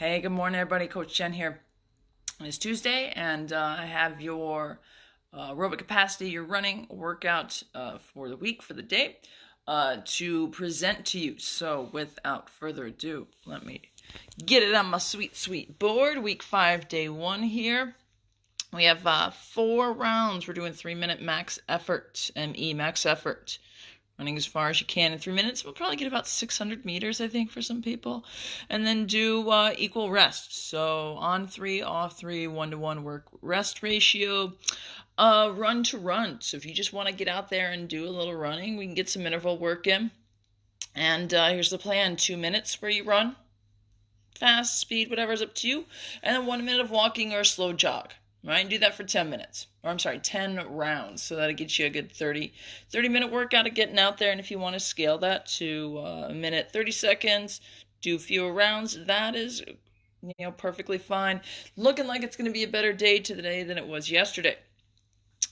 Hey, good morning, everybody. Coach Jen here. It's Tuesday, and I have your aerobic capacity, your running workout for the week, for the day, to present to you. So, without further ado, let me get it on my sweet, sweet board. Week 5, day 1 here. We have 4 rounds. We're doing 3-minute max effort, ME, max effort. Running as far as you can in 3 minutes. We'll probably get about 600 meters, I think, for some people. And then do equal rest. So on 3, off 3, 1-to-1 work rest ratio. Run to run. So if you just want to get out there and do a little running, we can get some interval work in. And here's the plan. 2 minutes where you run. Fast, speed, whatever's up to you. And then 1 minute of walking or a slow jog. Right? And do that for 10 minutes. Or 10 rounds. So that'll get you a good 30-minute workout of getting out there. And if you want to scale that to a minute, 30 seconds, do fewer rounds, that is, perfectly fine. Looking like it's going to be a better day today than it was yesterday.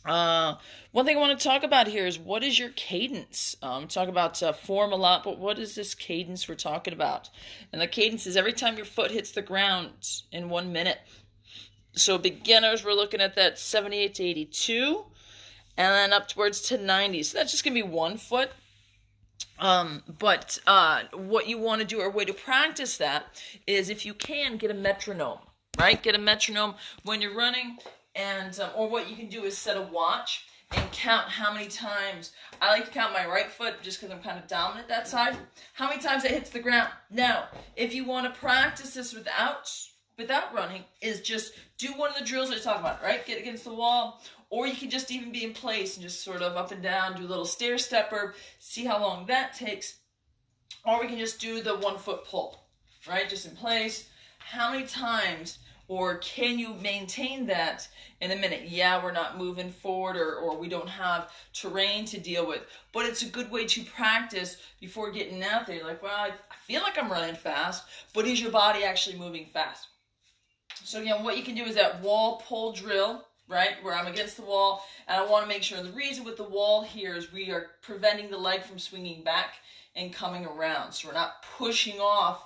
One thing I want to talk about here is, what is your cadence? Talk about form a lot, but what is this cadence we're talking about? And the cadence is every time your foot hits the ground in 1 minute. So beginners, we're looking at that 78 to 82, and then up towards to 90. So that's just going to be 1 foot. But what you want to do, or a way to practice that, is if you can, get a metronome, right? Get a metronome when you're running, and or what you can do is set a watch and count how many times. I like to count my right foot just because I'm kind of dominant that side. How many times it hits the ground. Now, if you want to practice this without running, is just do one of the drills I talk about, right? Get against the wall, or you can just even be in place and just sort of up and down, do a little stair stepper, see how long that takes. Or we can just do the 1 foot pull, right? Just in place. How many times, or can you maintain that in a minute? Yeah, we're not moving forward, or we don't have terrain to deal with, but it's a good way to practice before getting out there. You're like, well, I feel like I'm running fast, but is your body actually moving fast? So again, what you can do is that wall pull drill, right, where I'm against the wall, and I want to make sure, the reason with the wall here is we are preventing the leg from swinging back and coming around. So we're not pushing off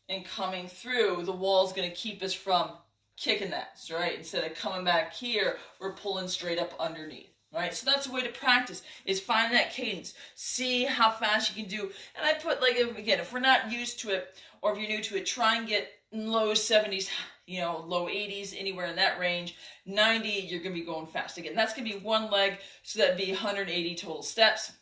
and coming through. The wall is going to keep us from kicking that, right? Instead of coming back here, we're pulling straight up underneath. Right, so that's a way to practice, is find that cadence, see how fast you can do. And I put, like, again, if we're not used to it, or if you're new to it, try and get low 70s, low 80s, anywhere in that range. 90, you're going to be going fast. Again, that's going to be 1 leg, so that'd be 180 total steps.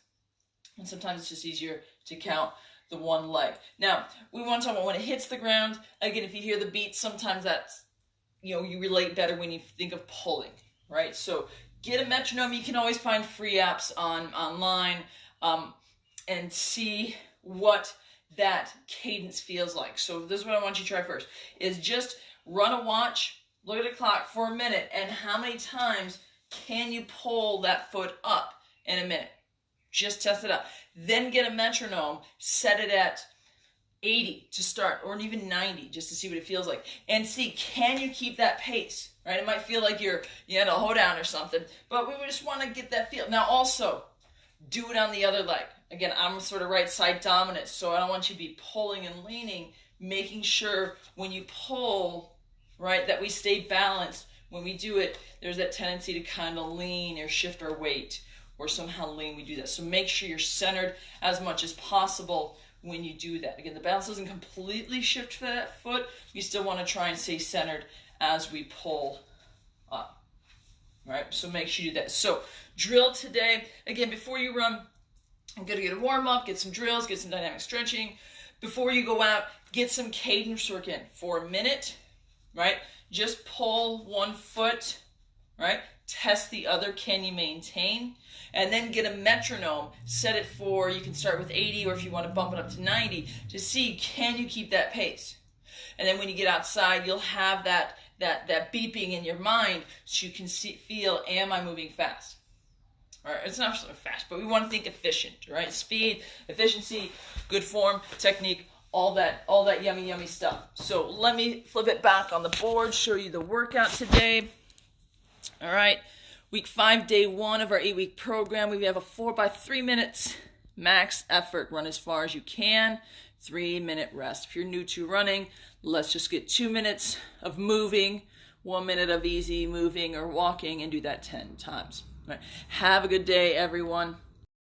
And sometimes it's just easier to count the 1 leg. Now, we want to talk about when it hits the ground. Again, if you hear the beat, sometimes that's, you relate better when you think of pulling, right? So get a metronome. You can always find free apps online and see what that cadence feels like. So this is what I want you to try first, is just run a watch, look at the clock for a minute, and how many times can you pull that foot up in a minute? Just test it out. Then get a metronome, set it at 80 to start, or even 90, just to see what it feels like, and see, can you keep that pace, right? It might feel like you had a hoedown or something, but we just want to get that feel. Now also, do it on the other leg. Again, I'm sort of right side dominant, so I don't want you to be pulling and leaning, making sure when you pull, right, that we stay balanced. When we do it, there's that tendency to kind of lean or shift our weight, or somehow lean, we do that. So make sure you're centered as much as possible when you do that. Again, the balance doesn't completely shift for that foot. You still want to try and stay centered as we pull up, right? So make sure you do that. So drill today. Again, before you run, I'm going to get a warm up, get some drills, get some dynamic stretching. Before you go out, get some cadence work in for a minute, right? Just pull 1 foot, right? Test the other, can you maintain? And then get a metronome, set it for, you can start with 80, or if you want to bump it up to 90, to see, can you keep that pace? And then when you get outside, you'll have that beeping in your mind, so you can feel, am I moving fast? All right, it's not so fast, but we want to think efficient, right? Speed, efficiency, good form, technique, all that yummy, yummy stuff. So let me flip it back on the board, show you the workout today. All right, week 5, day 1 of our 8-week program. We have a 4 by 3 minutes max effort. Run as far as you can. 3-minute rest. If you're new to running, let's just get 2 minutes of moving, 1 minute of easy moving or walking, and do that 10 times. Right. Have a good day, everyone.